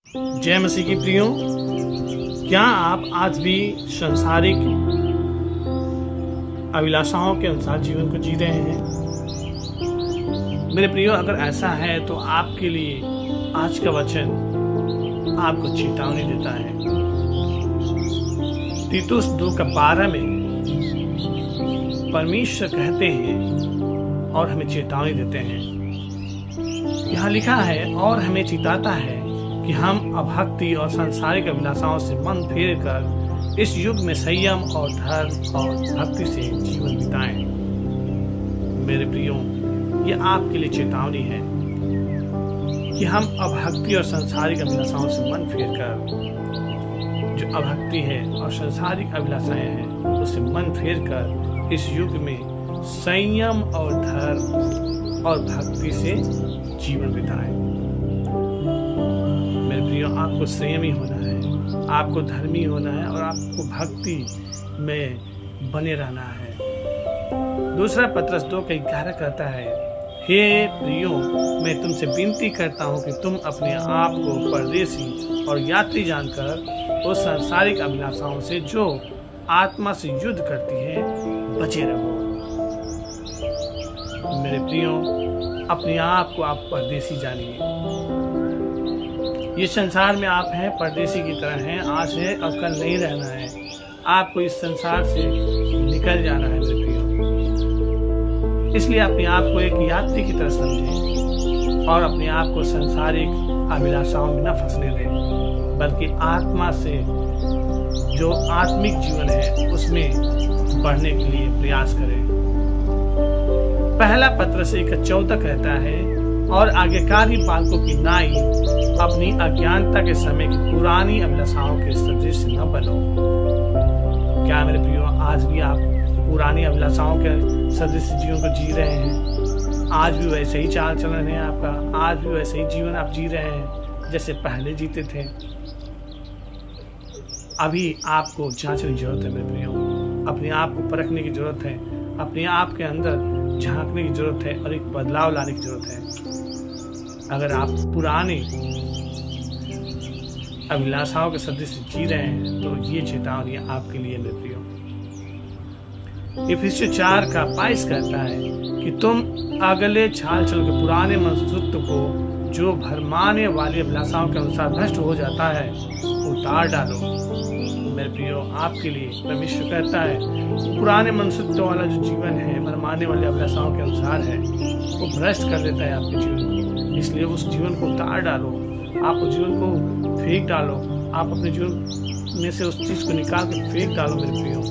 जय मसीह की प्रियो, क्या आप आज भी सांसारिक अभिलाषाओं के अनुसार जीवन को जी रहे हैं? मेरे प्रियो, अगर ऐसा है तो आपके लिए आज का वचन आपको चेतावनी देता है। तीतुस 2:12 में परमेश्वर कहते हैं और हमें चेतावनी देते हैं। यहाँ लिखा है, और हमें चिताता है कि हम अभक्ति और सांसारिक अभिलाषाओं से मन फेर कर इस युग में संयम और धर्म और भक्ति से जीवन बिताएं। मेरे प्रियो, ये आपके लिए चेतावनी है कि हम अभक्ति और सांसारिक अभिलाषाओं से मन फेर कर, जो अभक्ति है और सांसारिक अभिलाषाएं हैं, उससे मन फेर कर इस युग में संयम और धर्म और भक्ति से जीवन बिताएं। मेरे प्रियो, आपको संयमी होना है, आपको धर्मी होना है और आपको भक्ति में बने रहना है। दूसरा पत्रस 2:11 कहता है, हे प्रियो, मैं तुमसे विनती करता हूँ कि तुम अपने आप को परदेसी और यात्री जानकर उस सांसारिक अभिलाषाओं से जो आत्मा से युद्ध करती है बचे रहो। मेरे प्रियो, अपने आप को आप परदेसी जानिए। ये संसार में आप हैं, परदेसी की तरह हैं। आज है और कल नहीं रहना है। आपको इस संसार से निकल जाना है मेरे प्रियो। इसलिए अपने आप को एक यात्री की तरह समझें और अपने आप को सांसारिक अभिलाषाओं में न फंसने दें, बल्कि आत्मा से जो आत्मिक जीवन है उसमें बढ़ने के लिए प्रयास करें। पहला पत्रस 1:14 कहता है, और आज्ञाकारी बालकों की नाई अपनी अज्ञानता के समय की पुरानी अभिलाषाओं के सदृश न बनो। क्या मेरे प्रियो, आज भी आप पुरानी अभिलाषाओं के सदृश जीवन को जी रहे हैं? आज भी वैसे ही चाल चलन है आपका? आज भी वैसे ही जीवन आप जी रहे हैं जैसे पहले जीते थे? अभी आपको जांचने की जरूरत है मेरे प्रियो। अपने आप को परखने की जरूरत है, अपने आप के अंदर झांकने की जरूरत है और एक बदलाव लाने की जरूरत है। अगर आप पुराने अभिलाषाओं के सदृश जी रहे हैं तो ये चेतावनी आपके लिए मेरे प्रियो। इफिसियों 4:22 कहता है कि तुम अगले छाल चल के पुराने मनुष्यत्व को जो भरमाने वाली अभिलाषाओं के अनुसार भ्रष्ट हो जाता है उतार डालो। मेरे प्रियो, आपके लिए परमेश्वर कहता है पुराने मनुष्यत्व वाला जो जीवन है, भरमाने वाली अभिलाषाओं के अनुसार है, वो भ्रष्ट कर देता है आपके जीवन को। इसलिए उस जीवन को उतार डालो, आप उस जीवन को फेंक डालो, आप अपने जीवन में से उस चीज को निकाल के फेंक डालो मेरे प्रियो।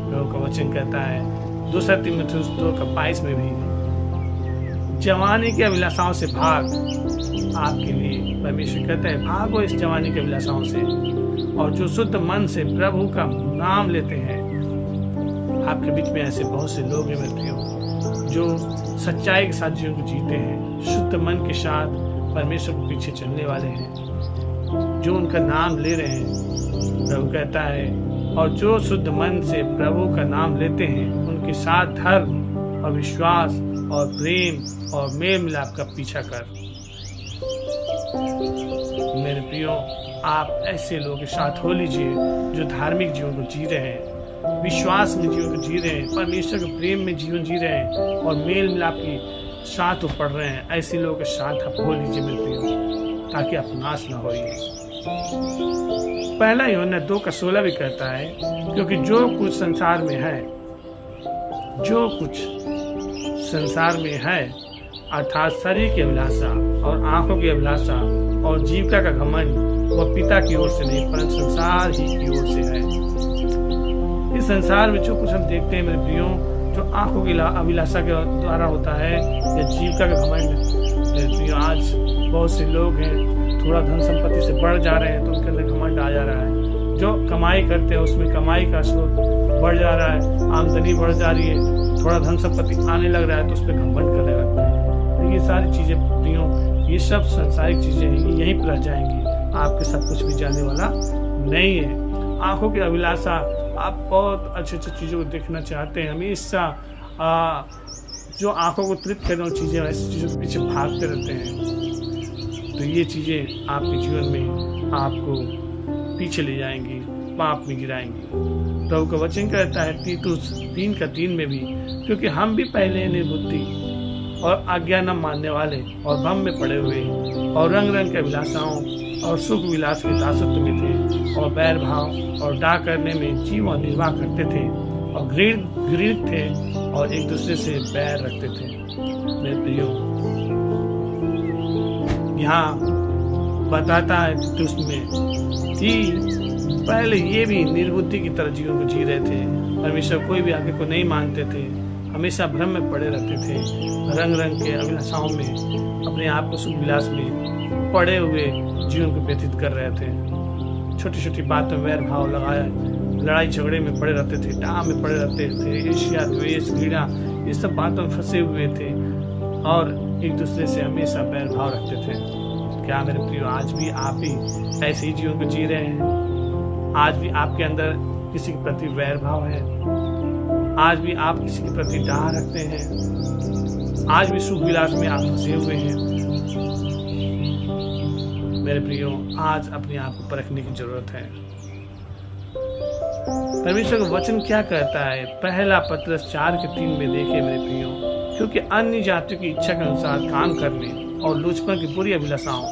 प्रभु का वचन कहता है 2 तीमुथियुस 2:22 में भी, जवानी की अभिलाषाओं से भाग। आपके लिए परमेश्वर कहता है, भागो इस जवानी की अभिलाषाओं से, और जो शुद्ध मन से प्रभु का नाम लेते हैं। आपके बीच में ऐसे बहुत से लोग हैं मेरे प्रियो, जो सच्चाई के साथ जीवन को जीते हैं, शुद्ध मन के साथ परमेश्वर के पीछे चलने वाले हैं, जो उनका नाम ले रहे हैं। प्रभु कहता है, और जो शुद्ध मन से प्रभु का नाम लेते हैं उनके साथ धर्म और विश्वास और प्रेम और मेल मिलाप का पीछा कर। मेरे प्रियो, आप ऐसे लोगों के साथ हो लीजिए जो धार्मिक जीवन को जी रहे हैं, विश्वास में जीवन को जी रहे हैं, परमेश्वर के प्रेम में जीवन जी रहे हैं और मेल मिलाप के साथ पढ़ रहे हैं। ऐसे लोगों के साथ आप हो लीजिए मेरे प्रियो, ताकि आप नाश न होइए। पहला यूहन्ना 2:16 भी कहता है, क्योंकि जो कुछ संसार में है, जो कुछ संसार में है, अर्थात शरीर की अभिलाषा और आंखों की अभिलाषा और जीविका का घमंड, वह पिता की ओर से नहीं परंतु संसार ही की ओर से है। इस संसार में जो कुछ हम देखते हैं मेरे प्रियो, जो आंखों की अभिलाषा के द्वारा होता है या जीविका का घमंड, मेरे प्रियो, आज बहुत से लोग हैं थोड़ा धन संपत्ति से बढ़ जा रहे हैं तो उनके अंदर घमंड आ जा रहा है। जो कमाई करते हैं उसमें कमाई का स्रोत बढ़ जा रहा है, आमदनी बढ़ जा रही है, थोड़ा धन संपत्ति आने लग रहा है तो उस पर घमंड करने लगता है। ये सारी चीजें प्रियो, ये सब सांसारिक चीजें हैं, यहीं पर रह जाएंगी, आपके साथ कुछ भी जाने वाला नहीं है। आंखों की अभिलाषा, आप बहुत अच्छी अच्छी चीज़ों को देखना चाहते हैं, हमेशा जो आंखों को तृप्त करने वाली चीज़ें, ऐसी चीज़ों के पीछे भागते रहते हैं। तो ये चीज़ें आपके जीवन में आपको पीछे ले जाएंगी, पाप में गिराएंगी। प्रभु का वचन कहता है तीतुस 3:3 में भी, क्योंकि हम भी पहले निर्बुद्धि और आज्ञा न मानने वाले और भ्रम में पड़े हुए और रंग रंग के अभिलाषाओं और सुख विलास के दासत्व में थे और बैर भाव और डाह करने में जीवन निर्वाह करते थे और घृणित थे और एक दूसरे से बैर रखते थे। मेरे प्रियो, यहाँ बताता है तीतुस में कि पहले ये भी निर्बुद्धि की तरह जीवन को जी रहे थे, परमेश्वर कोई भी आगे को नहीं मानते थे, हमेशा भ्रम में पड़े रहते थे, रंग रंग के अभिलाषाओं में अपने आप को सुख विलास में पड़े हुए जीवन को व्यतीत कर रहे थे। छोटी छोटी बातों में वैर भाव लगाया, लड़ाई झगड़े में पड़े रहते थे, डाह में पड़े रहते थे, ईर्ष्या द्वेष घृणा ये सब बातों में फंसे हुए थे और एक दूसरे से हमेशा बैर भाव रखते थे। क्या मेरे प्रियो, आज भी आप ही ऐसे ही जीवन को जी रहे हैं? आज भी आपके अंदर किसी के प्रति वैर भाव है? आज भी आप किसी के प्रति डाह रखते हैं? आज भी सुख विलास में आप फंसे हुए हैं? मेरे प्रियो, आज अपने आप को परखने की जरूरत है। परमेश्वर का वचन क्या कहता है? पहला पत्रस 4:3 में देखिए मेरे प्रियो, क्योंकि अन्य जातियों की इच्छा के अनुसार काम करने और लुचपन की बुरी अभिलाषाओं,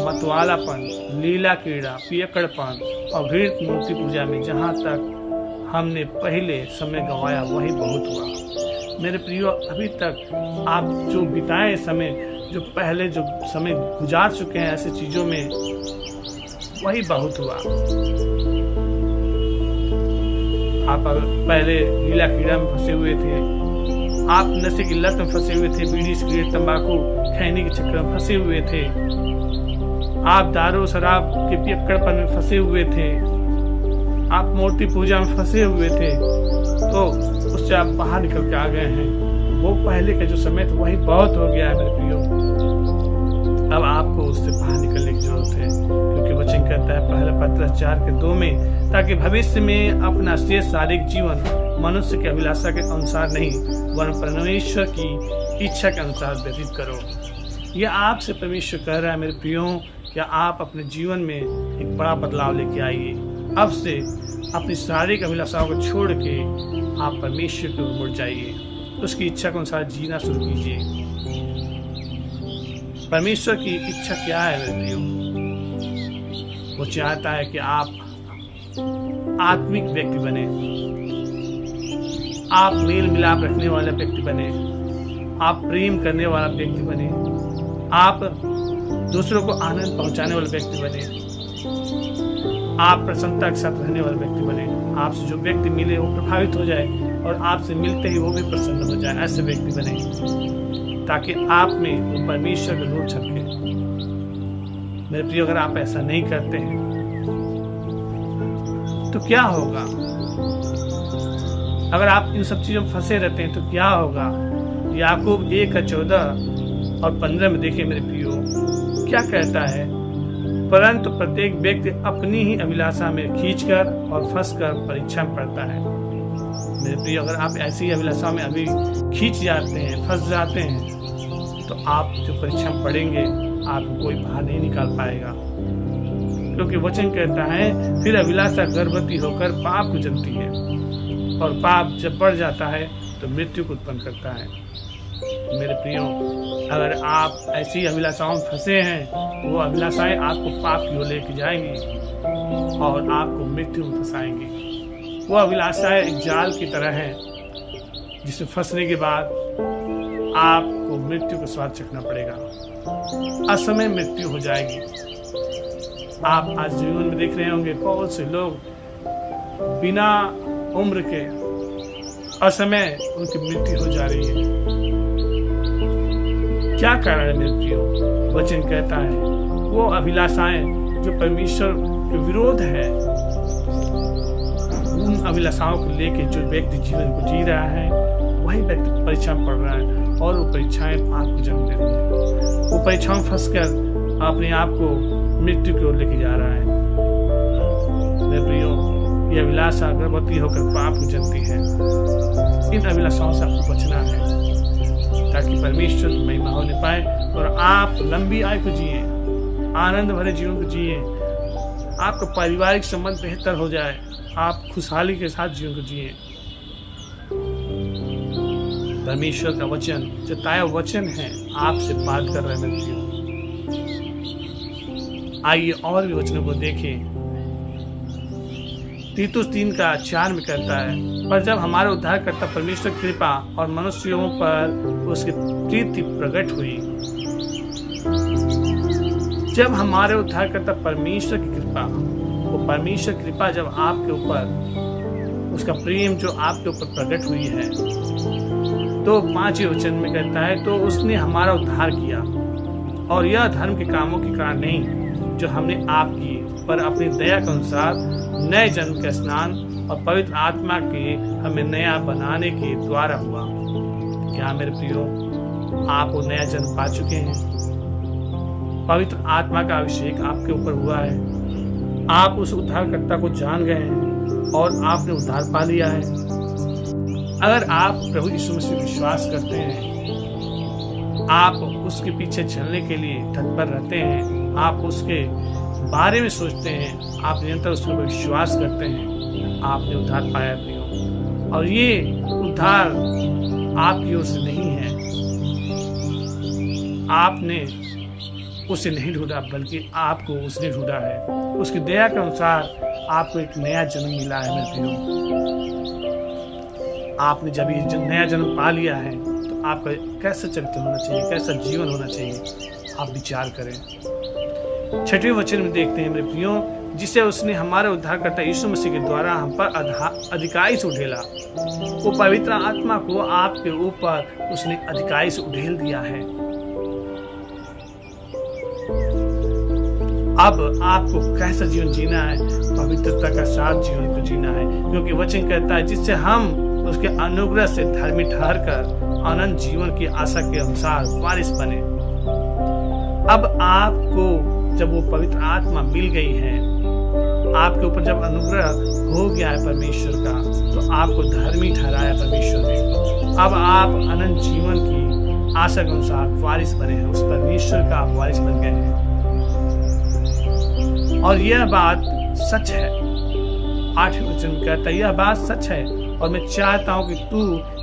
मतवालापन, लीला क्रीड़ा, पियक्कड़पन और घृणित मूर्ति पूजा में जहाँ तक हमने पहले समय गंवाया वही बहुत हुआ। मेरे प्रियो, अभी तक आप जो बिताए समय, जो पहले जो समय गुजार चुके हैं ऐसे चीजों में, वही बहुत हुआ। आप पहले लीला क्रीड़ा में फंसे हुए थे, आप नशे की लत में फंसे हुए थे, बीड़ी सिगरेट तंबाकू खैनी के चक्कर में फंसे हुए थे, आप दारू शराब के पियक्कड़पन में फंसे हुए थे, आप मूर्ति पूजा में फंसे हुए थे, तो उससे आप बाहर निकल के आ गए हैं। वो पहले का जो समय था वही बहुत हो गया है मेरे प्रियो। अब आपको उससे बाहर निकलने की जरूरत है, क्योंकि वचन कहता है पहला पत्रस 4:2 में, ताकि भविष्य में अपना शेष शारीरिक जीवन मनुष्य की अभिलाषा के अनुसार नहीं वरन परमेश्वर की इच्छा के अनुसार व्यतीत करो। यह आपसे परमेश्वर कह रहा है मेरे प्रियो, या आप अपने जीवन में एक बड़ा बदलाव लेके आइए। अब से अपनी शारीरिक अभिलाषाओं को छोड़ के आप परमेश्वर की ओर मुड़ जाइए, उसकी इच्छा के अनुसार जीना शुरू कीजिए। परमेश्वर की इच्छा क्या है मेरे प्रियो? वो चाहता है कि आप आत्मिक व्यक्ति बने, आप मेल मिलाप रखने वाला व्यक्ति बने, आप प्रेम करने वाला व्यक्ति बने, आप दूसरों को आनंद पहुंचाने वाले व्यक्ति बने, आप प्रसन्नता के साथ रहने वाले व्यक्ति बने। आपसे जो व्यक्ति मिले वो प्रभावित हो जाए और आपसे मिलते ही वो भी प्रसन्न हो जाए, ऐसे व्यक्ति बने, ताकि आप में वो परमेश्वर का नूर छलके। मेरे प्रिय, अगर आप ऐसा नहीं करते हैं तो क्या होगा? अगर आप इन सब चीजों में फंसे रहते हैं तो क्या होगा? याकूब 1:14 और 15 में देखिए मेरे प्रियो, क्या कहता है? परंतु प्रत्येक व्यक्ति अपनी ही अभिलाषा में खींचकर और फंसकर परीक्षा में पड़ता है। मेरे प्रिय, अगर आप ऐसी अभिलाषा में अभी खींच जाते हैं, फंस जाते हैं, तो आप जो परीक्षा में पड़ेंगे आपको कोई बाहर नहीं निकाल पाएगा, क्योंकि वचन कहता है फिर अभिलाषा गर्भवती होकर पाप को जन्मती है और पाप जब बढ़ जाता है तो मृत्यु को उत्पन्न करता है। मेरे प्रियो, अगर आप ऐसी अभिलाषाओं में फंसे हैं, वो अभिलाषाएं आपको पाप की ओर लेके जाएंगी और आपको मृत्यु में फंसाएंगी। वो अभिलाषाएं एक जाल की तरह हैं, जिसमें फंसने के बाद आपको मृत्यु का स्वाद चखना पड़ेगा, असमय मृत्यु हो जाएगी। आप आज जीवन में देख रहे होंगे बहुत से लोग बिना उम्र के असमय उनकी मृत्यु हो जा रही है। क्या कारण है मेरे प्रियो? वचन कहता है वो अभिलाषाएं जो परमेश्वर के विरोध है, उन अभिलाषाओं को लेके जो व्यक्ति जीवन को जी रहा है वही व्यक्ति परीक्षा में पड़ रहा है और वो परीक्षाएं पाप को जन्म दे रही है। वो परीक्षाओं में फंसकर अपने आप को मृत्यु की ओर लेके जा रहा है। मेरे प्रियो, ये अभिलाषा गर्भवती होकर पाप को जन्मती है। इन अभिलाषाओं से आपको बचना है ताकि परमेश्वर की महिमा होने पाए और आप लंबी आयु को जिए। आनंद भरे जीवन को जिए, आपका पारिवारिक संबंध बेहतर हो जाए, आप खुशहाली के साथ जीवन को जिए। परमेश्वर का वचन जताया वचन है, आपसे बात कर रहे हैं। आइए और भी वचनों को देखें। तीतुस 3:4 में कहता है, पर जब हमारे उद्धारकर्ता परमेश्वर की कृपा और मनुष्यों पर उसकी प्रीति प्रकट हुई, जब हमारे उद्धारकर्ता परमेश्वर की कृपा, वो परमेश्वर की कृपा जब आपके ऊपर, उसका प्रेम जो आपके ऊपर प्रकट हुई है, तो 5वें वचन में कहता है, तो उसने हमारा उद्धार किया, और यह धर्म के कामों के कारण नहीं जो हमने आप किए, पर अपनी दया के अनुसार नए जन्म के स्नान और पवित्र आत्मा के हमें नया बनाने के द्वारा हुआ। क्या मेरे प्रियो, आप वो नया जन्म पा चुके हैं? पवित्र आत्मा का अभिषेक आपके ऊपर हुआ है, आप उस उद्धारकर्ता को जान गए हैं और आपने उद्धार पा लिया है। अगर आप प्रभु यीशु मसीह विश्वास करते हैं, आप उसके पीछे चलने के लिए तत्पर रहते हैं, आप उसके बारे में सोचते हैं, आप निरंतर उस पर विश्वास करते हैं, आपने उद्धार पाया प्रियो। और ये उद्धार आपकी ओर से नहीं है, आपने उसे नहीं ढूंढा, बल्कि आपको उसने ढूंढा है। उसकी दया के अनुसार आपको एक नया जन्म मिला है मेरे प्रियो। आपने जब ये नया जन्म पा लिया है, तो आपका कैसा चरित्र होना चाहिए, कैसा जीवन होना चाहिए, आप विचार करें। 6वें वचन में देखते हैं मेरे प्रियो, जिसे उसने हमारे उद्धारकर्ता यीशु मसीह के द्वारा हम पर अधिकारी से उठेला। वो पवित्र आत्मा को आपके ऊपर उसने अधिकारी से उठेल दिया है। अब आपको कैसा जीवन जीना है? पवित्रता का साथ जीवन को जीना है, क्योंकि वचन कहता है, जिससे हम उसके अनुग्रह से धर्मी ठहर कर अनंत जीवन की आशा के अनुसार वारिस बने। अब आपको जब वो पवित्र आत्मा मिल गई है, आपके ऊपर जब अनुग्रह हो गया है परमेश्वर का, तो आपको धर्मी ठहराया परमेश्वर ने। अब आप अनंत जीवन की आशा के अनुसार वारिस बने हैं, उस परमेश्वर का आप वारिस बन गए हैं। और यह बात सच है। 8वें वचन कहता है, यह बात सच है, और मैं चाहता हूं कि तू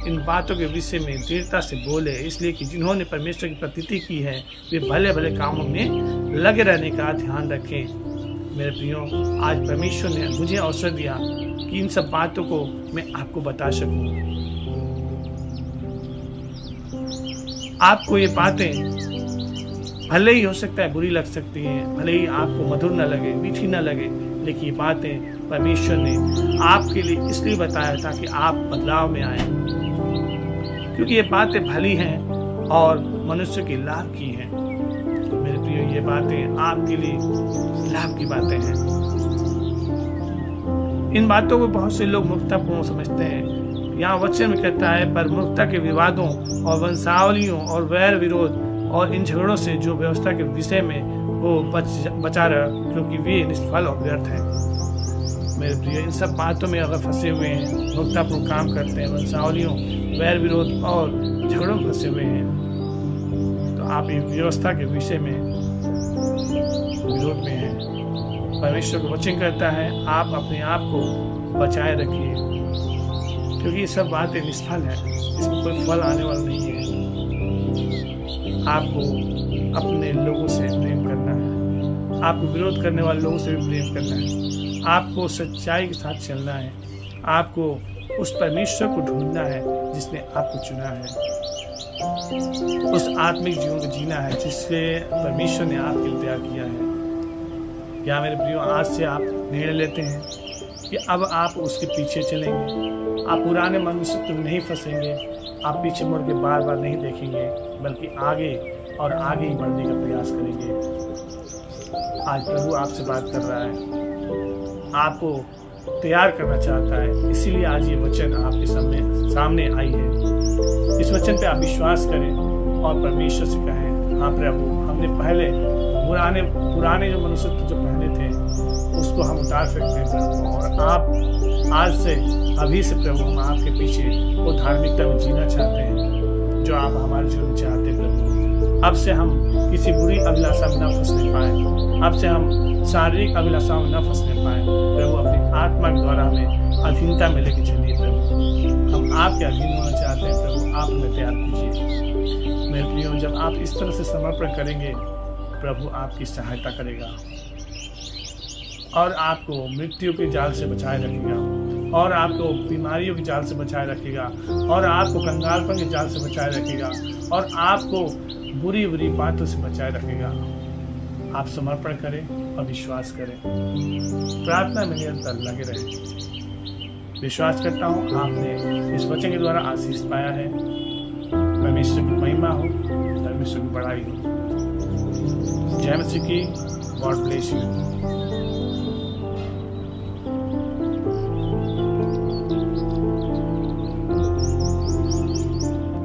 इन बातों के विषय में दृढ़ता से बोले, इसलिए कि जिन्होंने परमेश्वर की प्रतीति की है, वे भले भले कामों में लगे रहने का ध्यान रखें। मेरे प्रियो, आज परमेश्वर ने मुझे अवसर दिया कि इन सब बातों को मैं आपको बता सकूं। आपको ये बातें भले ही हो सकता है बुरी लग सकती हैं, भले ही आपको मधुर न लगे, मीठी न लगे, लेकिन ये बातें परमेश्वर ने आपके लिए इसलिए बताया था कि आप बदलाव में आए, क्योंकि ये बातें भली हैं और मनुष्य के लाभ की हैं। तो मेरे प्रियो, ये बातें आपके लिए लाभ की बातें हैं। इन बातों को बहुत से लोग मूर्खतापूर्ण समझते हैं। यहाँ वचन में कहता है, पर मूर्खता के विवादों और वंशावलियों और वैर विरोध और इन झगड़ों से जो व्यवस्था के विषय में वो बचा रहा, क्योंकि वे निष्फल और व्यर्थ हैं। मेरे प्रिय, इन सब बातों में अगर फंसे हुए हैं, मूर्खतापूर्ण काम करते हैं, वंशावलियों, वैर विरोध और झगड़ों में फंसे हुए हैं, तो आप इस व्यवस्था के विषय में विरोध में हैं। परमेश्वर को वचन करता है, आप अपने आप को बचाए रखिए, क्योंकि ये सब बातें निष्फल है, इसमें कोई फल आने वाला नहीं है। आपको अपने लोगों से प्रेम करना है, आपको विरोध करने वाले लोगों से भी प्रेम करना है, आपको सच्चाई के साथ चलना है, आपको उस परमेश्वर को ढूंढना है जिसने आपको चुना है, उस आत्मिक जीवन को जीना है जिससे परमेश्वर ने आपके लिए तैयार किया है। क्या मेरे प्रियो, आज से आप निर्णय लेते हैं कि अब आप उसके पीछे चलेंगे, आप पुराने मनुष्य में नहीं फंसेंगे, आप पीछे मुड़ के बार बार नहीं देखेंगे, बल्कि आगे और आगे ही बढ़ने का प्रयास करेंगे। आज प्रभु आपसे बात कर रहा है, आपको तैयार करना चाहता है, इसीलिए आज ये वचन आपके सामने आई है। इस वचन पे आप विश्वास करें और परमेश्वर से कहें, हाँ प्रभु, हमने पहले पुराने जो मनुष्य जो पहले थे उसको हम उतार सकते हैं प्रभु, और आप आज से अभी से प्रभु हम आपके पीछे वो धार्मिकता में जीना चाहते हैं जो आप हमारे जीवन में चाहते हैं प्रभु। अब से हम किसी बुरी अभिलाषा में न फंसने पाए, अब से हम शारीरिक अभिलाषाओं में न फंसने पाए। प्रभु अपनी आत्मा के द्वारा हमें अधीनता में लेके चलिए प्रभु। हम आपके अधीन होना चाहते हैं प्रभु, आप हमें तैयार कीजिए। मेरे प्रियो, जब आप इस तरह से समर्पण करेंगे, प्रभु आपकी सहायता करेगा और आपको मृत्यु के जाल से बचाए रखेगा, और आपको बीमारियों के जाल से बचाए रखेगा, और आपको कंगालपन के जाल से बचाए रखेगा, और आपको बुरी बुरी बातों से बचाए रखेगा। आप समर्पण करें और विश्वास करें, प्रार्थना में निरंतर लगे रहें। विश्वास करता हूँ आपने इस वचन के द्वारा आशीष पाया है। परमेश्वर की महिमा हो, परमेश्वर की बड़ाई हो। जय मसीह की। God bless you.